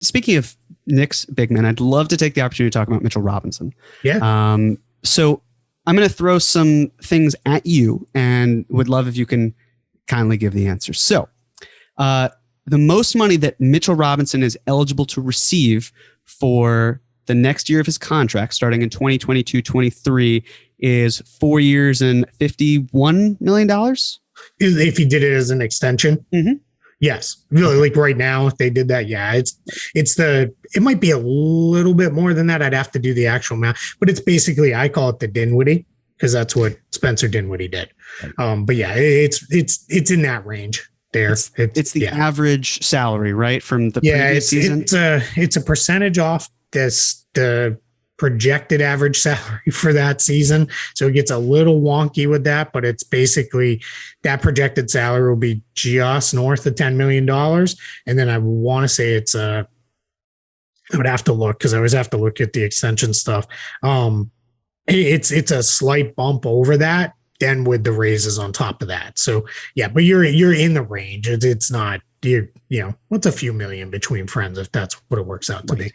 speaking of Knicks big men, I'd love to take the opportunity to talk about Mitchell Robinson. Yeah. So I'm going to throw some things at you and would love if you can kindly give the answer. So the most money that Mitchell Robinson is eligible to receive for the next year of his contract, starting in 2022-23, is 4 years and $51 million. If he did it as an extension. Mm-hmm. Yes. Really, like right now, if they did that, yeah, it might be a little bit more than that. I'd have to do the actual math, but it's basically, I call it the Dinwiddie because that's what Spencer Dinwiddie did. But yeah, it's in that range there. It's the average salary, right? From the previous season. It's a percentage off the projected average salary for that season. So it gets a little wonky with that, but it's basically that projected salary will be just north of $10 million. And then I want to say it's I would have to look because I always have to look at the extension stuff. It's a slight bump over that, then with the raises on top of that. So yeah, but you're in the range. It's not, what's a few million between friends if that's what it works out to be.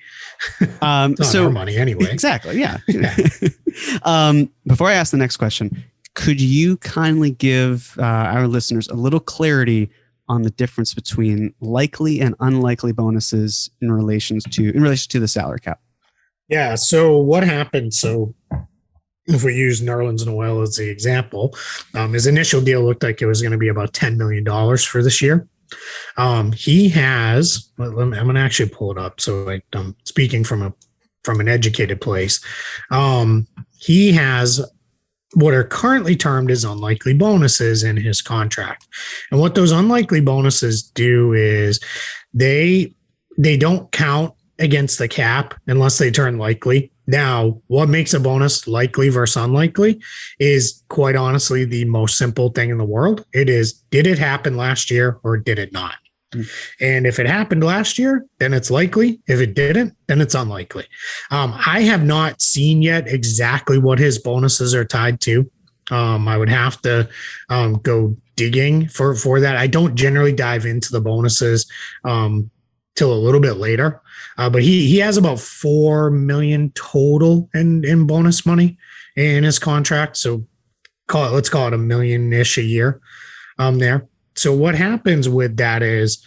It's not our money anyway. Exactly. Yeah. Before I ask the next question, could you kindly give our listeners a little clarity on the difference between likely and unlikely bonuses in relation to the salary cap? Yeah. So what happened? So if we use Nerlens Noel as the example, his initial deal looked like it was going to be about $10 million for this year. He has, I'm going to actually pull it up. So I'm speaking from an educated place. He has what are currently termed as unlikely bonuses in his contract. And what those unlikely bonuses do is they don't count against the cap unless they turn likely. Now, what makes a bonus likely versus unlikely is quite honestly the most simple thing in the world. It is, did it happen last year or did it not? And if it happened last year, then it's likely. If it didn't, then it's unlikely. I have not seen yet exactly what his bonuses are tied to. I would have to go digging for that. I don't generally dive into the bonuses till a little bit later. But he has about $4 million total in bonus money in his contract. So let's call it $1 million-ish a year there. So what happens with that is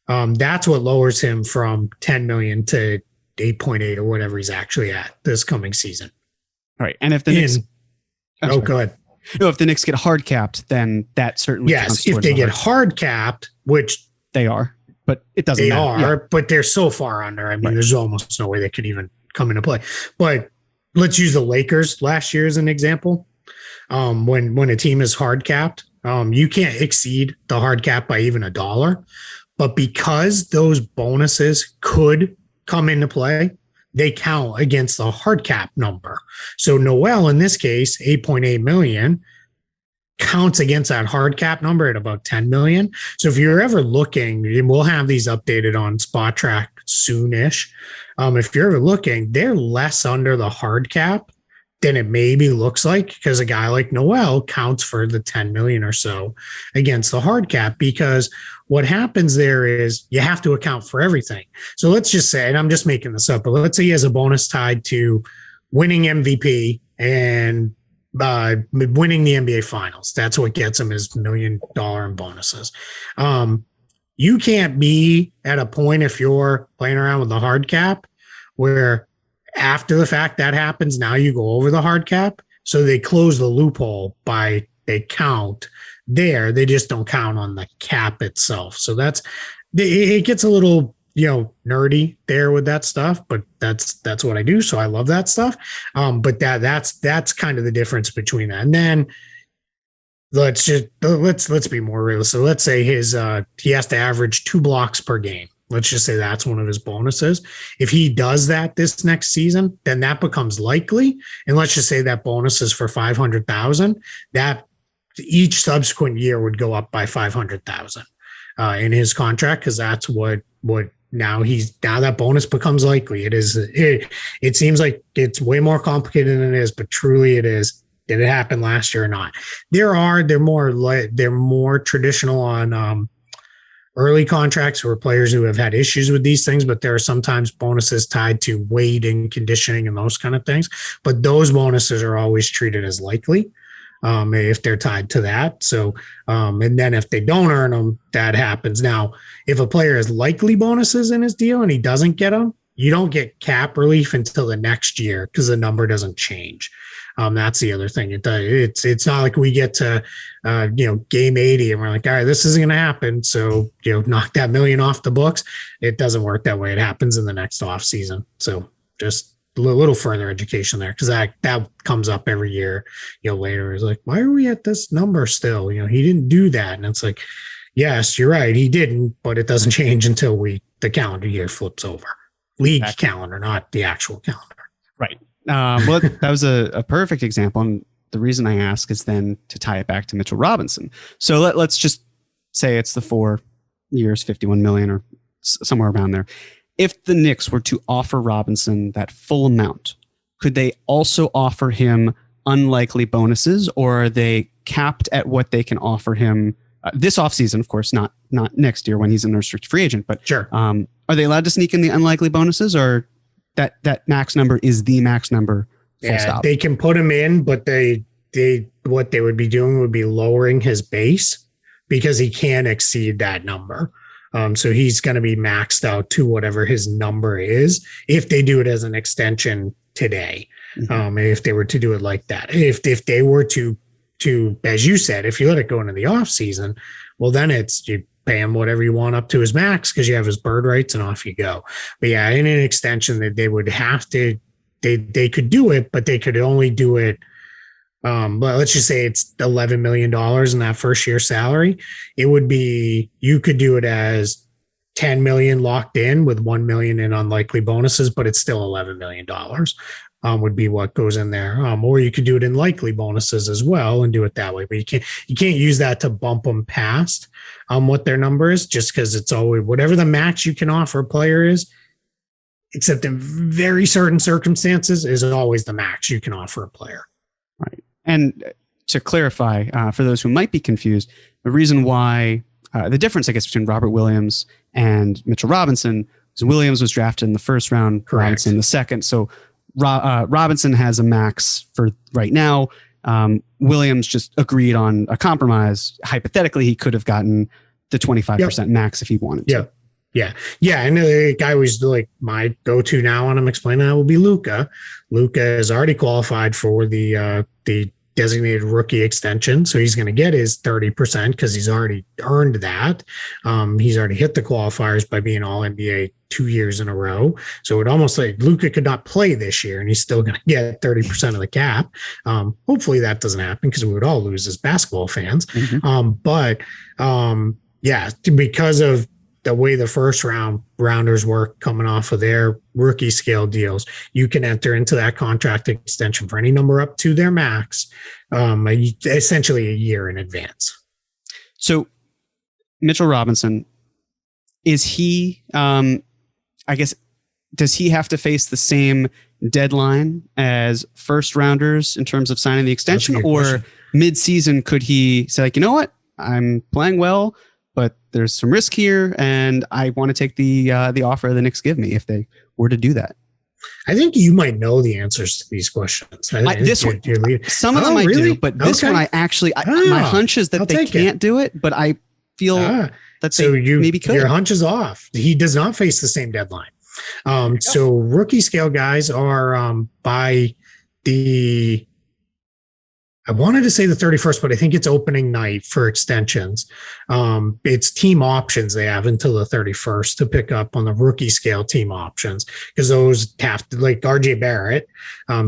that's what lowers him from 10 million to 8.8 or whatever he's actually at this coming season. All right. And if the Knicks, go ahead. No, if the Knicks get hard capped, then that certainly. Yes. If they get hard capped, which they are. But it doesn't matter. But they're so far under. I mean, There's almost no way they could even come into play. But let's use the Lakers last year as an example. When a team is hard capped, you can't exceed the hard cap by even $1. But because those bonuses could come into play, they count against the hard cap number. So Noel, in this case, 8.8 million, counts against that hard cap number at about 10 million. So if you're ever looking, and we'll have these updated on Spotrac soonish. If you're ever looking, they're less under the hard cap than it maybe looks like, because a guy like Noel counts for the 10 million or so against the hard cap, because what happens there is you have to account for everything. So let's just say, and I'm just making this up, but let's say he has a bonus tied to winning MVP and winning the NBA finals. That's what gets him his $1 million in bonuses. You can't be at a point, if you're playing around with the hard cap, where after the fact that happens, now you go over the hard cap. So they close the loophole by they count there. They just don't count on the cap itself. So it gets a little, nerdy there with that stuff, but that's what I do. So I love that stuff. But that's kind of the difference between that. And then let's be more realistic. So let's say he has to average 2 blocks per game. Let's just say that's one of his bonuses. If he does that this next season, then that becomes likely. And let's just say that bonus is for 500,000. That each subsequent year would go up by 500,000 in his contract, because that's what now that bonus becomes likely. It seems like it's way more complicated than it is, but truly it is. Did it happen last year or not? They're more traditional on early contracts or players who have had issues with these things, but there are sometimes bonuses tied to weight and conditioning and those kind of things. But those bonuses are always treated as likely if they're tied to that. So, and then if they don't earn them, that happens. Now, if a player has likely bonuses in his deal and he doesn't get them, you don't get cap relief until the next year because the number doesn't change. That's the other thing. It's not like we get to, game 80 and we're like, all right, this isn't going to happen. So, knock that $1 million off the books. It doesn't work that way. It happens in the next off season. So just a little further education there because that comes up every year, later. It's like, why are we at this number still? He didn't do that. And it's like, yes, you're right. He didn't, but it doesn't change until the calendar year flips over. League calendar, not the actual calendar. Right. Well, that was a perfect example. And the reason I ask is then to tie it back to Mitchell Robinson. So let's just say it's the 4 years, 51 million or somewhere around there. If the Knicks were to offer Robinson that full amount, could they also offer him unlikely bonuses, or are they capped at what they can offer him this offseason? Of course, not next year when he's an unrestricted free agent, but sure. Are they allowed to sneak in the unlikely bonuses, or that max number is the max number? Yeah, they can put him in, but what they would be doing would be lowering his base because he can't exceed that number. So he's going to be maxed out to whatever his number is if they do it as an extension today. Mm-hmm. If they were to do it like that, if they were to, as you said, if you let it go into the off season, well, then you pay him whatever you want up to his max because you have his bird rights and off you go. But yeah, in an extension that they would have to, they could do it, but they could only do it. But let's just say it's $11 million in that first year salary. It would be, you could do it as 10 million locked in with 1 million in unlikely bonuses, but it's still $11 million. Would be what goes in there. Or you could do it in likely bonuses as well and do it that way. But you can't use that to bump them past what their number is, just because it's always whatever the max you can offer a player is, except in very certain circumstances, is always the max you can offer a player. Right. And to clarify, for those who might be confused, the reason why the difference, I guess, between Robert Williams and Mitchell Robinson is Williams was drafted in the first round, correct, Robinson in the second. So Robinson has a max for right now. Williams just agreed on a compromise. Hypothetically, he could have gotten the 25% max if he wanted to. Yeah. And the guy was like my go-to now when I'm explaining that will be Luka. Luka is already qualified for the designated rookie extension. So he's going to get his 30% because he's already earned that. He's already hit the qualifiers by being all NBA 2 years in a row. So it almost like Luka could not play this year and he's still going to get 30% of the cap. Hopefully that doesn't happen because we would all lose as basketball fans. Mm-hmm. Because of the way the first rounders work coming off of their rookie scale deals, you can enter into that contract extension for any number up to their max, essentially a year in advance. So Mitchell Robinson, is he, does he have to face the same deadline as first rounders in terms of signing the extension, or mid-season could he say, like, you know what, I'm playing well, but there's some risk here, and I want to take the offer the Knicks give me if they were to do that? I think you might know the answers to these questions. Some of them I do, but this one I actually, my hunch is that they can't do it, but I feel that maybe could. Your hunch is off. He does not face the same deadline. So rookie scale guys are by the, I wanted to say the 31st, but I think it's opening night for extensions. It's team options. They have until the 31st to pick up on the rookie scale team options, because those have to, like RJ Barrett,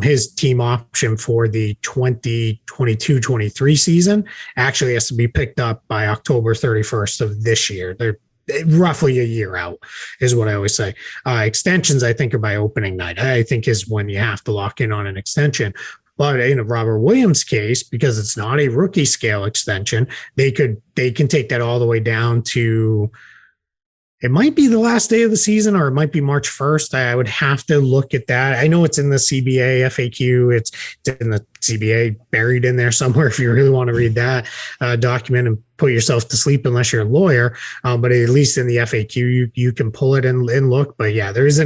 his team option for the 2022-23 season actually has to be picked up by October 31st of this year. They're roughly a year out is what I always say. Extensions, I think, are by opening night, I think, is when you have to lock in on an extension. But in Robert Williams' case, because it's not a rookie scale extension, they can take that all the way down to It might be the last day of the season, or it might be March 1st. I would have to look at that. I know it's in the CBA FAQ. It's in the CBA buried in there somewhere if you really want to read that document and put yourself to sleep unless you're a lawyer. But at least in the FAQ, you can pull it and look. But yeah, there is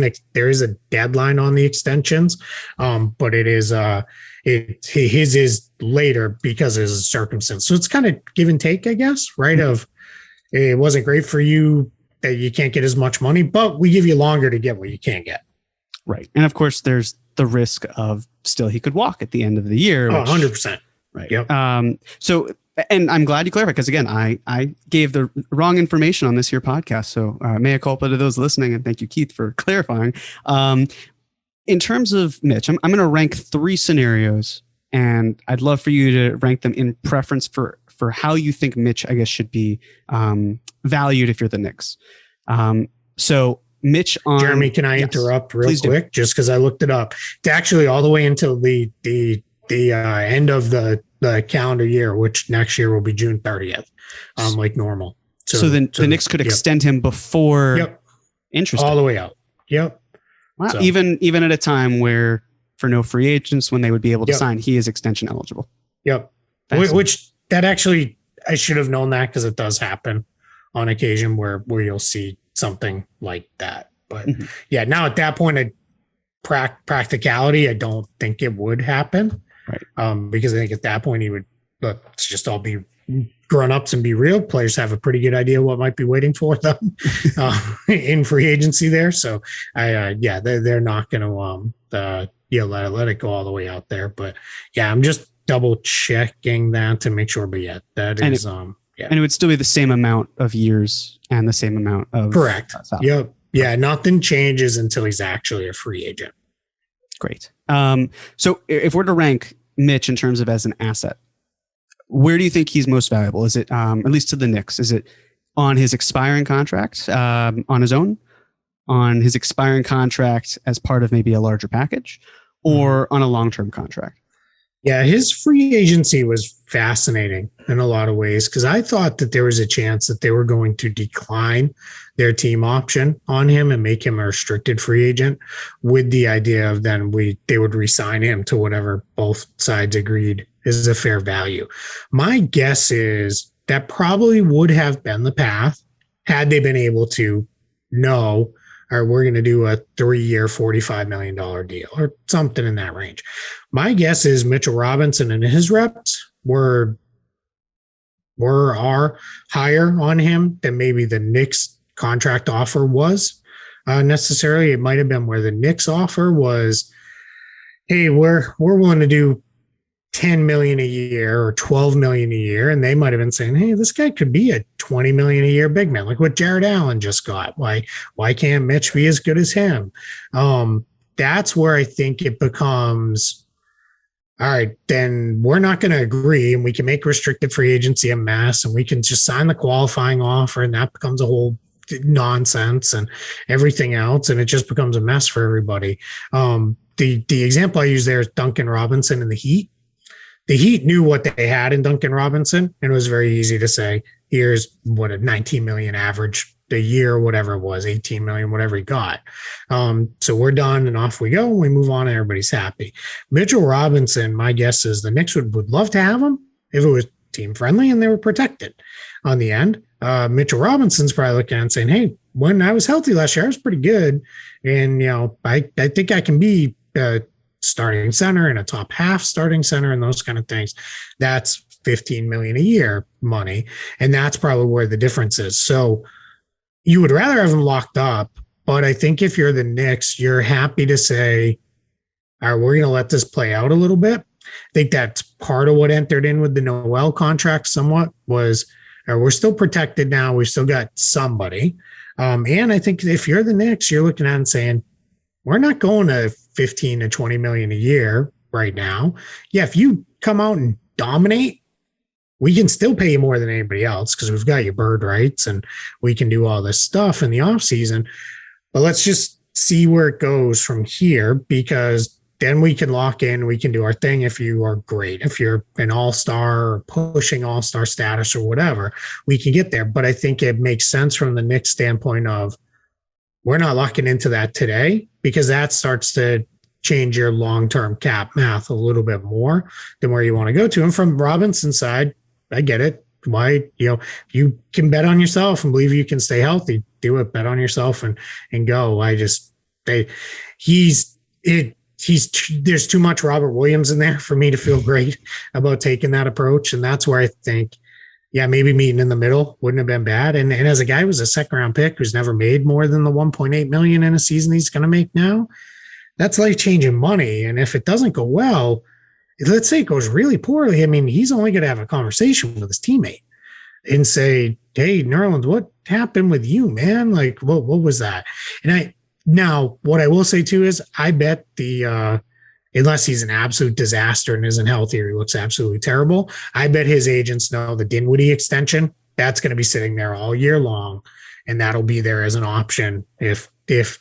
a deadline on the extensions. But it is his is later because of his circumstance. So it's kind of give and take, I guess, right? Of it wasn't great for you that you can't get as much money, but we give you longer to get what you can't get. Right. And of course, there's the risk of still he could walk at the end of the year. 100%. Right. Yep. So, and I'm glad you clarified, because again, I gave the wrong information on this here podcast. So mea culpa to those listening, and thank you, Keith, for clarifying. In terms of Mitch, I'm going to rank 3 scenarios, and I'd love for you to rank them in preference for how you think Mitch, I guess, should be valued if you're the Knicks. So Mitch on Jeremy, can I interrupt real quick? Just because I looked it up. It's actually all the way until the end of the calendar year, which next year will be June 30th, like normal. So the Knicks could extend him before. Yep. Interesting. All the way out. Yep. Wow. So. Even at a time where for no free agents, when they would be able to sign, he is extension eligible. Yep. Which that actually, I should have known that, because it does happen on occasion where you'll see something like that. But yeah, now at that point, practicality, I don't think it would happen. Right. Because I think at that point he would, let's just all be grown-ups and be real. Players have a pretty good idea what might be waiting for them in free agency there. So they're not going to let it go all the way out there. But yeah, I'm just double checking that to make sure. But yeah, that and is and it would still be the same amount of years and the same amount of correct. Yep. Yeah, nothing changes until he's actually a free agent. Great. So if we're to rank Mitch in terms of as an asset, where do you think he's most valuable? Is it at least to the Knicks? Is it on his expiring contract on his own, on his expiring contract as part of maybe a larger package, or on a long-term contract? Yeah, his free agency was fascinating in a lot of ways, because I thought that there was a chance that they were going to decline their team option on him and make him a restricted free agent, with the idea of then they would re-sign him to whatever both sides agreed is a fair value. My guess is that probably would have been the path had they been able to know, or we're going to do a 3-year, $45 million deal or something in that range. My guess is Mitchell Robinson and his reps are higher on him than maybe the Knicks contract offer was necessarily. It might have been where the Knicks offer was, hey, we're willing to do $10 million a year or $12 million a year. And they might've been saying, hey, this guy could be a $20 million a year big man, like what Jared Allen just got. Why can't Mitch be as good as him? That's where I think it becomes, all right, then we're not going to agree, and we can make restricted free agency a mess, and we can just sign the qualifying offer, and that becomes a whole nonsense and everything else. And it just becomes a mess for everybody. The example I use there is Duncan Robinson and the Heat. The Heat knew what they had in Duncan Robinson, and it was very easy to say, here's what a 19 million average a year, whatever it was, 18 million, whatever he got. So we're done and off we go. And we move on and everybody's happy. Mitchell Robinson, my guess is the Knicks would love to have him if it was team friendly and they were protected on the end. Mitchell Robinson's probably looking at it and saying, hey, when I was healthy last year, I was pretty good. And, I think I can be starting center and a top half starting center and those kind of things. That's 15 million a year money. And that's probably where the difference is. So you would rather have them locked up, but I think if you're the Knicks, you're happy to say, all right, we're going to let this play out a little bit. I think that's part of what entered in with the Noel contract somewhat was, we're still protected now. We've still got somebody. And I think if you're the Knicks, you're looking at it and saying, we're not going to 15 to 20 million a year right now. Yeah, if you come out and dominate, we can still pay you more than anybody else because we've got your bird rights and we can do all this stuff in the offseason. But let's just see where it goes from here, because then we can lock in, we can do our thing. If you are great, if you're an all-star or pushing all-star status or whatever, we can get there. But I think it makes sense from the Knicks standpoint of we're not locking into that today, because that starts to change your long-term cap math a little bit more than where you want to go to. And from Robinson's side, I get it. Why, you can bet on yourself and believe you can stay healthy, do it, bet on yourself and go. There's too much Robert Williams in there for me to feel great about taking that approach. And that's where I think, maybe meeting in the middle wouldn't have been bad. And as a guy who's a second round pick who's never made more than the 1.8 million in a season he's going to make now, that's life changing money. And if it doesn't go well, let's say it goes really poorly, I mean, he's only going to have a conversation with his teammate and say, hey, Nerlens, what happened with you, man? Like, what was that? And now what I will say too is I bet unless he's an absolute disaster and isn't healthy or he looks absolutely terrible, I bet his agents know the Dinwiddie extension, that's going to be sitting there all year long. And that'll be there as an option if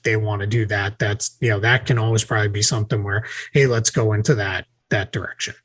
they want to do that. That's, that can always probably be something where, hey, let's go into that direction.